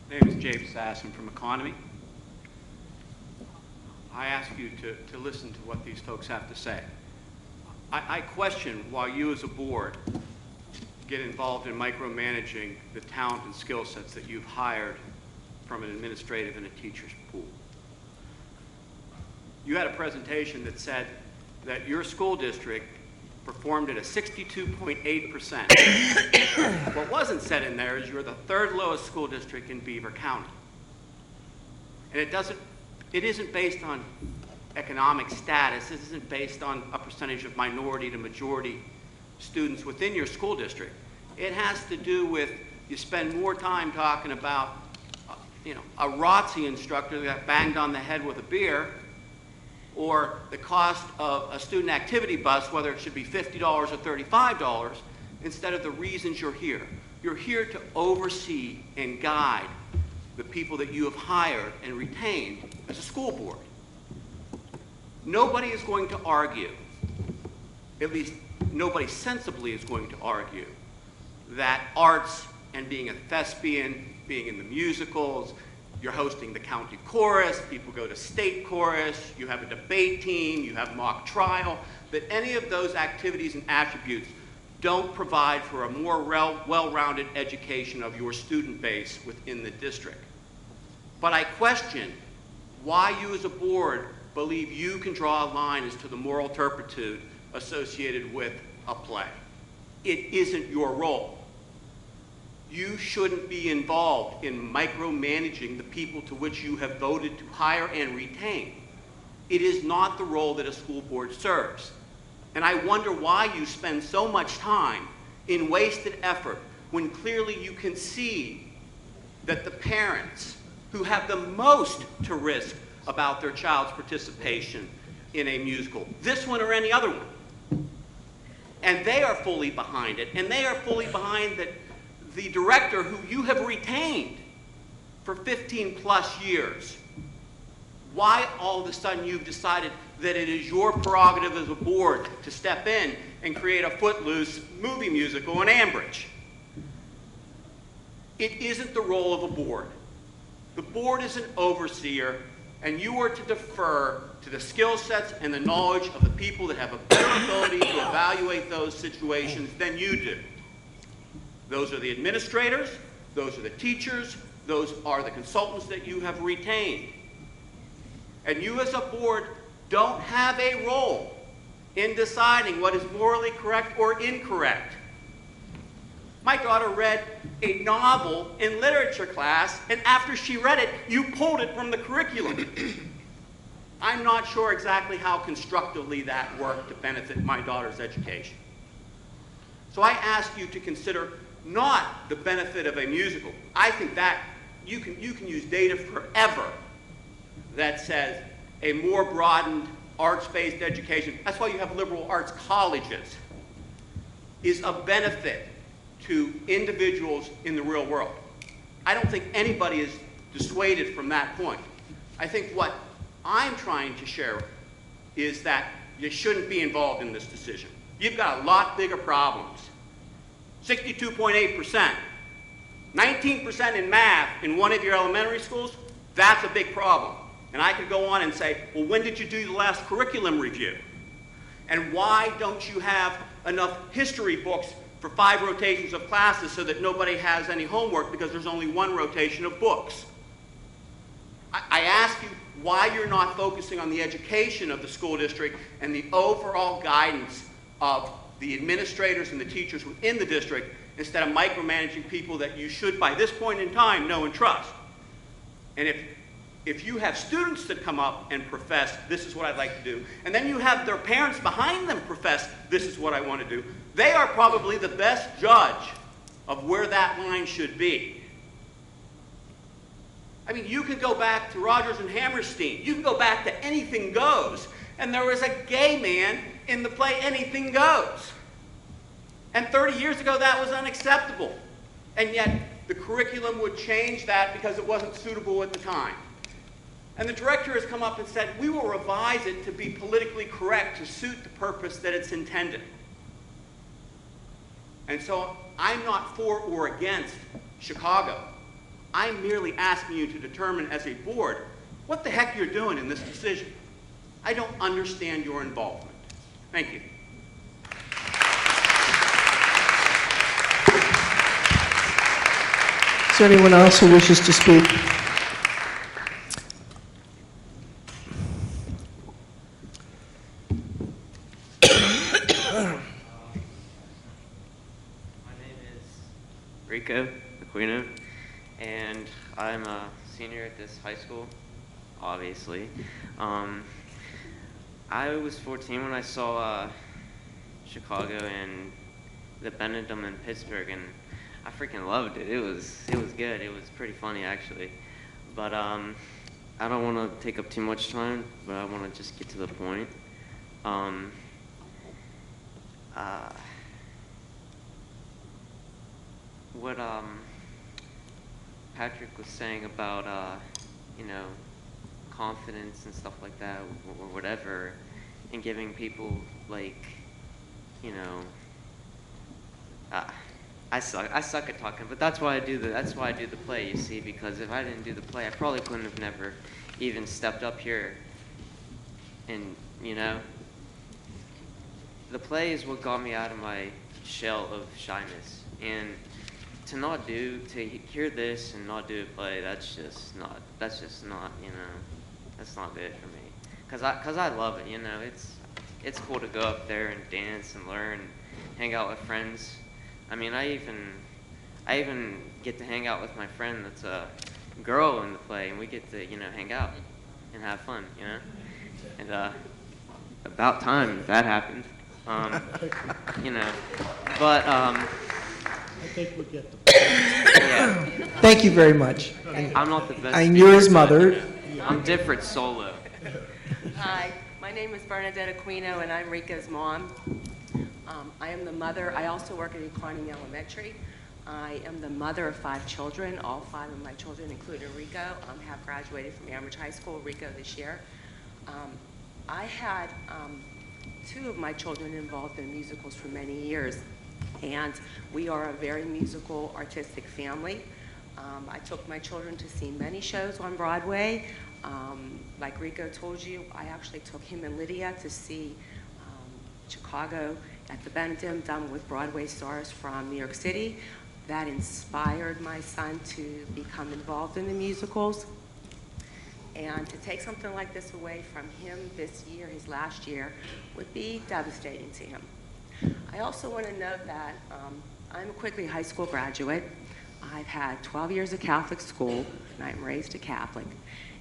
My name is James Sasson from Economy. I ask you to listen to what these folks have to say. I question why you as a board get involved in micromanaging the talent and skill sets that you've hired from an administrative and a teacher's pool. You had a presentation that said that your school district performed at a 62.8%. What wasn't said in there is you're the 3rd lowest school district in Beaver County. And it isn't based on economic status. It isn't based on a percentage of minority to majority students within your school district. It has to do with, you spend more time talking about, a ROTC instructor that got banged on the head with a beer, or the cost of a student activity bus, whether it should be $50 or $35, instead of the reasons you're here. You're here to oversee and guide the people that you have hired and retained as a school board. Nobody is going to argue, at least nobody sensibly is going to argue, that arts and being a thespian, being in the musicals, you're hosting the county chorus, people go to state chorus, you have a debate team, you have mock trial, that any of those activities and attributes don't provide for a more well-rounded education of your student base within the district. But I question why you as a board believe you can draw a line as to the moral turpitude associated with a play. It isn't your role. You shouldn't be involved in micromanaging the people to which you have voted to hire and retain. It is not the role that a school board serves. And I wonder why you spend so much time in wasted effort when clearly you can see that the parents who have the most to risk about their child's participation in a musical, this one or any other one, and they are fully behind it, and they are fully behind that the director who you have retained for 15 plus years, why all of a sudden you've decided that it is your prerogative as a board to step in and create a footloose movie musical in Ambridge? It isn't the role of a board. The board is an overseer, and you are to defer to the skill sets and the knowledge of the people that have a better ability to evaluate those situations than you do. Those are the administrators, those are the teachers, those are the consultants that you have retained. And you as a board don't have a role in deciding what is morally correct or incorrect. My daughter read a novel in literature class, and after she read it, you pulled it from the curriculum. I'm not sure exactly how constructively that worked to benefit my daughter's education. So I ask you to consider not the benefit of a musical. I think that you can use data forever that says a more broadened arts-based education, that's why you have liberal arts colleges, is a benefit to individuals in the real world. I don't think anybody is dissuaded from that point. I think what I'm trying to share is that you shouldn't be involved in this decision. You've got a lot bigger problems. 62.8%. 19% in math in one of your elementary schools, that's a big problem. And I could go on and say, well, when did you do the last curriculum review? And why don't you have enough history books for 5 rotations of classes so that nobody has any homework because there's only 1 rotation of books? I ask you why you're not focusing on the education of the school district and the overall guidance of the administrators and the teachers within the district instead of micromanaging people that you should, by this point in time, know and trust. And if you have students that come up and profess, this is what I'd like to do, and then you have their parents behind them profess, this is what I want to do, they are probably the best judge of where that line should be. I mean, you can go back to Rodgers and Hammerstein. You can go back to Anything Goes. And there was a gay man in the play Anything Goes. And 30 years ago, that was unacceptable. And yet, the curriculum would change that because it wasn't suitable at the time. And the director has come up and said, we will revise it to be politically correct to suit the purpose that it's intended. And so, I'm not for or against Chicago. I'm merely asking you to determine as a board what the heck you're doing in this decision. I don't understand your involvement. Thank you. Is there anyone else who wishes to speak? My name is Rico Aquino, and I'm a senior at this high school, obviously. I was 14 when I saw Chicago and the Benedum in Pittsburgh, and I freaking loved it. It was good. It was pretty funny, actually. But I don't want to take up too much time, but I want to just get to the point. What Patrick was saying about, you know, confidence and stuff like that, or whatever, and giving people, like, you know, I suck at talking, but that's why I do the play, you see, because if I didn't do the play, I probably couldn't have never even stepped up here. And, you know, the play is what got me out of my shell of shyness. And to hear this and not do a play, that's just not, you know, that's not good for me. Cause I love it, you know, it's cool to go up there and dance and learn, hang out with friends. I mean, I even get to hang out with my friend that's a girl in the play, and we get to, you know, hang out and have fun, you know? And about time that happened, you know. But I think we get the yeah. Thank you very much. I'm not the best. And you're his speaker, mother. but, you know, I'm different solo. Hi, my name is Bernadette Aquino, and I'm Rico's mom. I am the mother. I also work at Inclining Elementary. I am the mother of 5 children. All 5 of my children, including Rico, have graduated from Ambridge High School, Rico this year. I had 2 of my children involved in musicals for many years, and we are a very musical, artistic family. I took my children to see many shows on Broadway. Like Rico told you, I actually took him and Lydia to see Chicago at the Benedum, done with Broadway stars from New York City. That inspired my son to become involved in the musicals. And to take something like this away from him this year, his last year, would be devastating to him. I also want to note that I'm a Quigley High School graduate. I've had 12 years of Catholic school, and I'm raised a Catholic.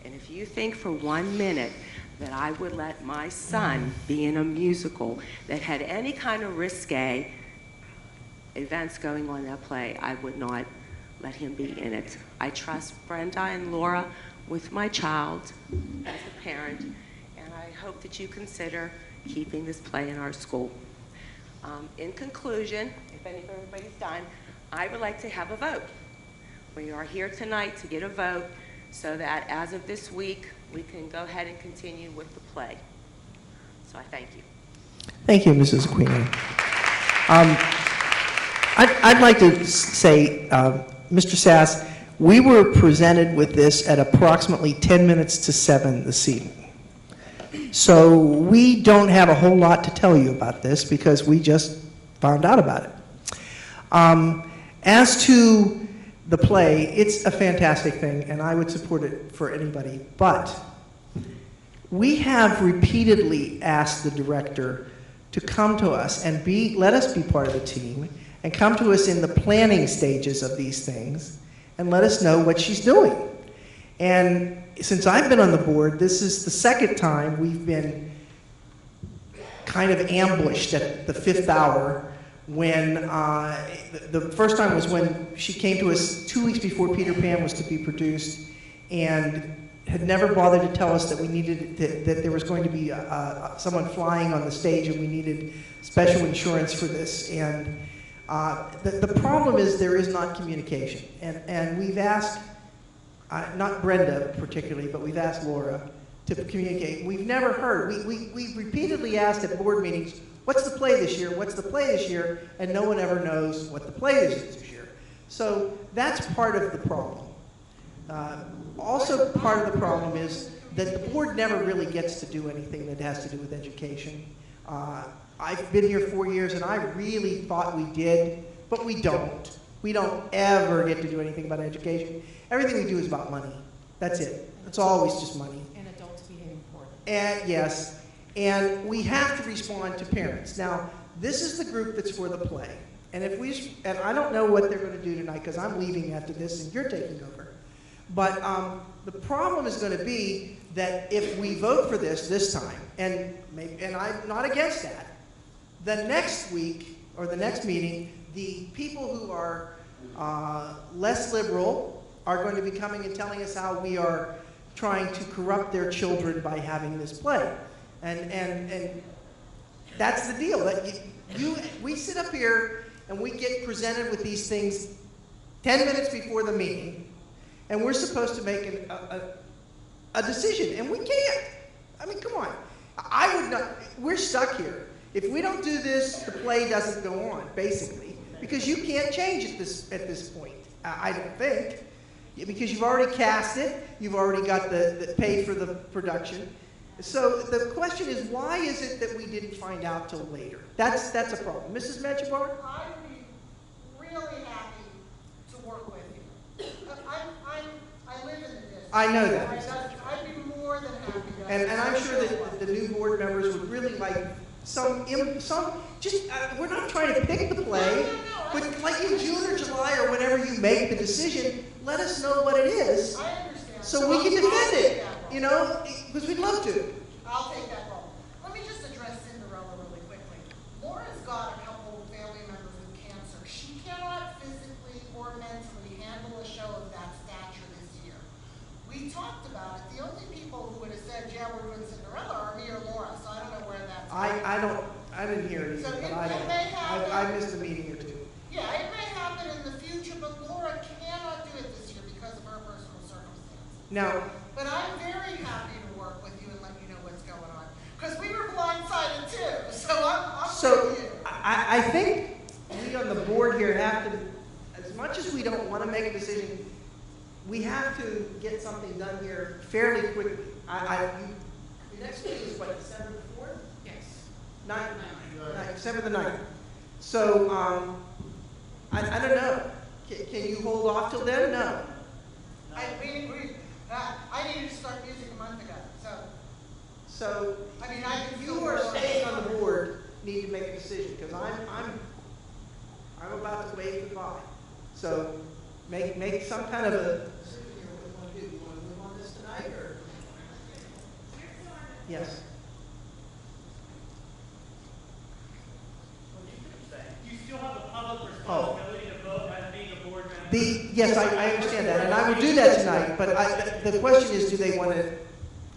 And if you think for 1 minute that I would let my son be in a musical that had any kind of risque events going on in that play, I would not let him be in it. I trust Brenda and Laura with my child as a parent, and I hope that you consider keeping this play in our school. In conclusion, if everybody's done, I would like to have a vote. We are here tonight to get a vote so that as of this week, we can go ahead and continue with the play. So I thank you. Thank you, Mrs. Aquino. I'd like to say, Mr. Sass, we were presented with this at approximately 10 minutes to 7 this evening. So we don't have a whole lot to tell you about this because we just found out about it. As to the play, it's a fantastic thing, and I would support it for anybody. But we have repeatedly asked the director to come to us and let us be part of the team and come to us in the planning stages of these things and let us know what she's doing. And since I've been on the board, this is the second time we've been kind of ambushed at the 5th hour when the first time was when she came to us 2 weeks before Peter Pan was to be produced and had never bothered to tell us that we needed that there was going to be someone flying on the stage and we needed special insurance for this. And the problem is there is not communication. And we've asked, not Brenda particularly, but we've asked Laura to communicate. We've never heard. We've repeatedly asked at board meetings, what's the play this year? What's the play this year? And no one ever knows what the play is this year. So that's part of the problem. Also part of the problem is that the board never really gets to do anything that has to do with education. I've been here 4 years and I really thought we did, but we don't. We don't ever get to do anything about education. Everything we do is about money. That's it. It's always just money. And adults behaving poorly. And yes, and we have to respond to parents. Now, this is the group that's for the play. And and I don't know what they're going to do tonight because I'm leaving after this and you're taking over. But the problem is going to be that if we vote for this time, and I'm not against that, the next week or the next meeting, the people who are less liberal are going to be coming and telling us how we are trying to corrupt their children by having this play. And that's the deal. That we sit up here and we get presented with these things 10 minutes before the meeting, and we're supposed to make a decision, and we can't. I mean, come on. I would not. We're stuck here. If we don't do this, the play doesn't go on, basically, because you can't change it at this point. I don't think, because you've already cast it, you've already got the paid for the production. So the question is, why is it that we didn't find out till later? That's a problem. Mrs. Mechibar? I would be really happy to work with you. I live in the district. I know that. I'd be more than happy to. And I'm sure that the new board members would really like we're not trying to pick the play, but like in June or July or whenever you make the decision, let us know what it is. I understand. So we can defend it, you know, because we'd love to. I'll take that role. Let me just address Cinderella really quickly. Laura's got a couple family members with cancer. She cannot physically or mentally handle a show of that stature this year. We talked about it. The only people who would have said, yeah, we're doing Cinderella are me or Laura, so I don't know where that's I didn't hear it either, but I missed a meeting or two. Yeah, it may happen in the future, but Laura cannot do it this year because of her personal circumstances. Now, but I'm very happy to work with you and let you know what's going on. Because we were blindsided too, so I'm with you. I think we on the board here have to, as much as we don't want to make a decision, we have to get something done here fairly quickly. The next meeting is what, December 4th? Yes. December the 9th. So, I don't know. Can you hold off till then? No. I needed to start music a month ago, So, I mean, you who are staying on the board need to make a decision, because I'm I'm about to wave goodbye. So make some kind of a decision here what you want to do. Do you want to move on this tonight, or? Yes. You still have a public responsibility to vote as being a board member. Yes, I understand that, and I will do that tonight, but the question is, do they want to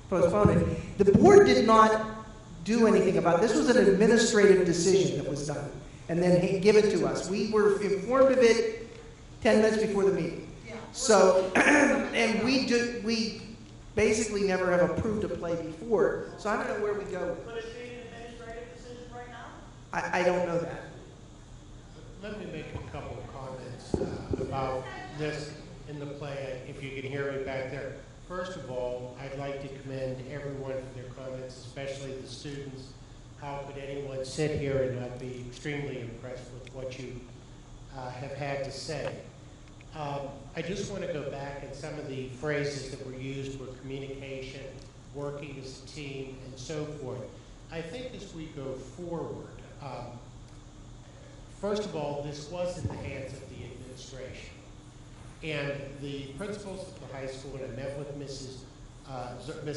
postpone it? The board did not do anything about it. This was an administrative decision that was done, and then given to us. We were informed of it 10 minutes before the meeting. So, and we basically never have approved a play before, so I don't know where we go with it. But it's being an administrative decision right now? I don't know that. Let me make a couple of comments about this in the play, if you can hear me back there. First of all, I'd like to commend everyone for their comments, especially the students. How could anyone sit here and not be extremely impressed with what you have had to say? I just want to go back, and some of the phrases that were used were communication, working as a team, and so forth. I think as we go forward, first of all, this was in the hands of the administration. And the principals of the high school, and I met with Miss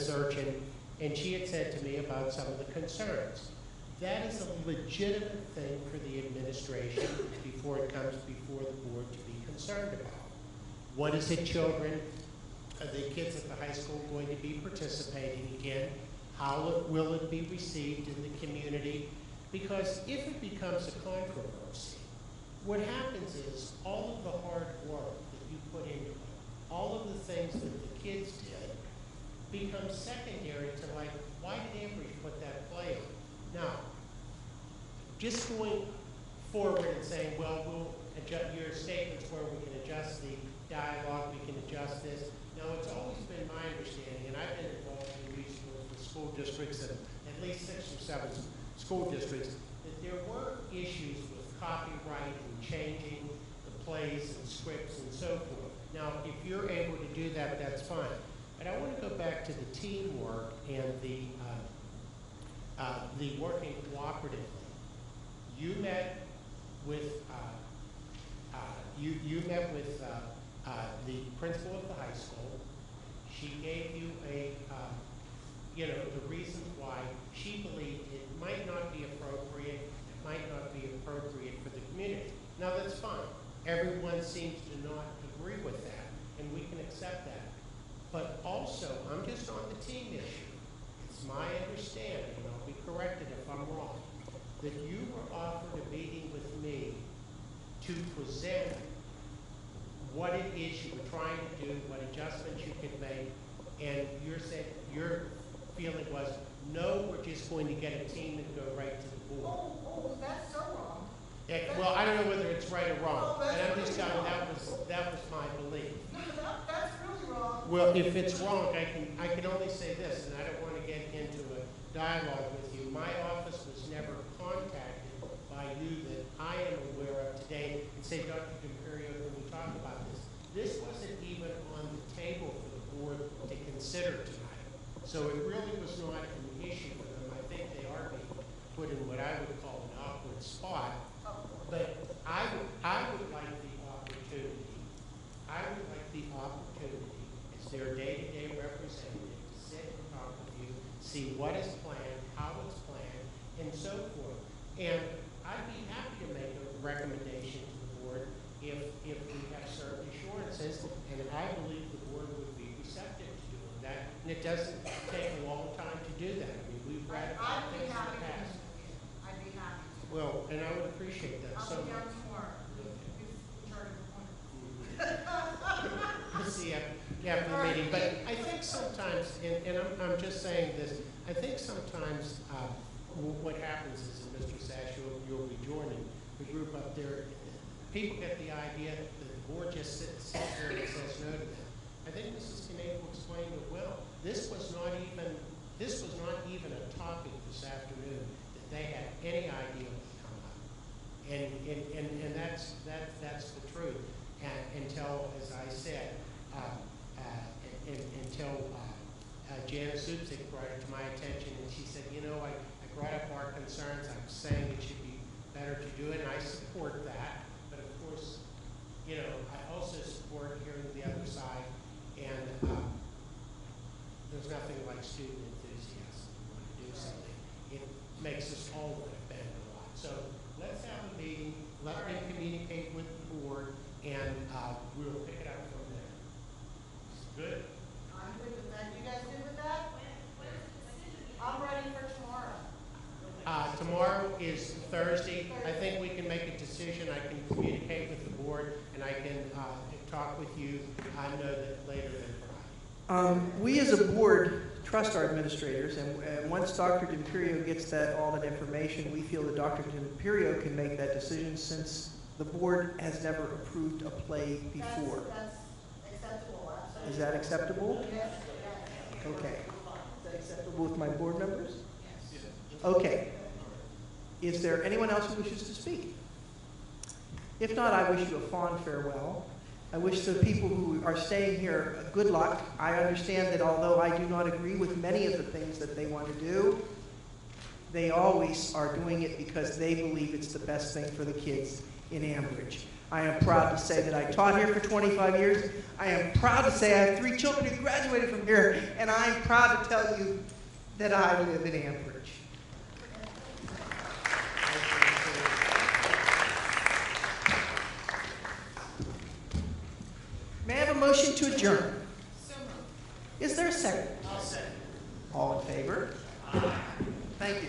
Urchin, and she had said to me about some of the concerns. That is a legitimate thing for the administration before it comes before the board to be concerned about. What is it children, the kids at the high school going to be participating in? How will it be received in the community? Because if it becomes a controversy, what happens is all of the hard work that you put into it, all of the things that the kids did, becomes secondary to, like, why did Ambridge put that play on? Now, just going forward and saying, well, we'll adjust your statements where we can adjust the dialogue, we can adjust this. Now, it's always been my understanding, and I've been involved in musicals with school districts, and at least 6 or 7 school districts, that there were issues with copyright and changing the plays and scripts and so forth. Now, if you're able to do that, that's fine. But I want to go back to the teamwork and the working cooperatively. You met with the principal of the high school. She gave you the reason why she believed it might not be appropriate, it might not be appropriate for the community. Now, that's fine. Everyone seems to not agree with that, and we can accept that. But also, I'm just on the team issue. It's my understanding, and I'll be corrected if I'm wrong, that you were offered a meeting with me to present what it is you were trying to do, what adjustments you could make, and your feeling was, no, we're just going to get a team and go right to the board. Oh, that's so wrong. Yeah, well, I don't know whether it's right or wrong, and I'm just telling you that was my belief. No, that's really wrong. Well, if it's wrong, I can only say this, and I don't want to get into a dialogue with you. My office was never contacted by you that I am aware of today and say, Dr. D'Imperio, when we talk about this, this wasn't even on the table for the board to consider tonight. So it really was not an issue for them. I think they are being put in what I would call an awkward spot. But I would like the opportunity as their day-to-day representative to sit and talk with you, see what is planned, how it's planned, and so forth. And I'd be happy to make a recommendation to the board if we have certain assurances, and I believe the board would be receptive to doing that. And it doesn't take a long time to do that. I mean, we've ratified things in the past. I'd be happy. Well, and I would appreciate that so I'll be down much. tomorrow. We'll see after the meeting. But I think sometimes, and I'm just saying this, I think sometimes what happens is, and Mr. Sash, you'll be joining the group up there, people get the idea that the board just sits there and says no to them. I think Mrs. Kinnagle explained it well. This was not even a topic this afternoon that they had any idea would come up. And that's the truth. Until, as I said, until Janice Zubzik brought it to my attention, and she said, I brought up our concerns. I'm saying it should be better to do it, and I support that. But you know, I also support hearing the other side, and there's nothing like student enthusiasm. We want to do something. It makes us all want to bend a lot. So let's have a meeting, let me communicate with the board, and we'll pick it up from there. Good? I'm good with that. You guys good with that? I'm ready for tomorrow. Tomorrow is Thursday. I think we can make a decision. I can communicate with the board, and I can talk with you. I know that later than Friday. We as a board trust our administrators, and once Dr. D'Imperio gets all that information, we feel that Dr. D'Imperio can make that decision since the board has never approved a play before. That's acceptable, absolutely. Is that acceptable? Yes. Okay. Is that acceptable with my board members? Okay. Is there anyone else who wishes to speak? If not, I wish you a fond farewell. I wish the people who are staying here good luck. I understand that although I do not agree with many of the things that they want to do, they always are doing it because they believe it's the best thing for the kids in Ambridge. I am proud to say that I taught here for 25 years. I am proud to say I have 3 children who graduated from here, and I'm proud to tell you that I live in Ambridge. May I have a motion to adjourn? Is there a second? I'll second. All in favor? Thank you.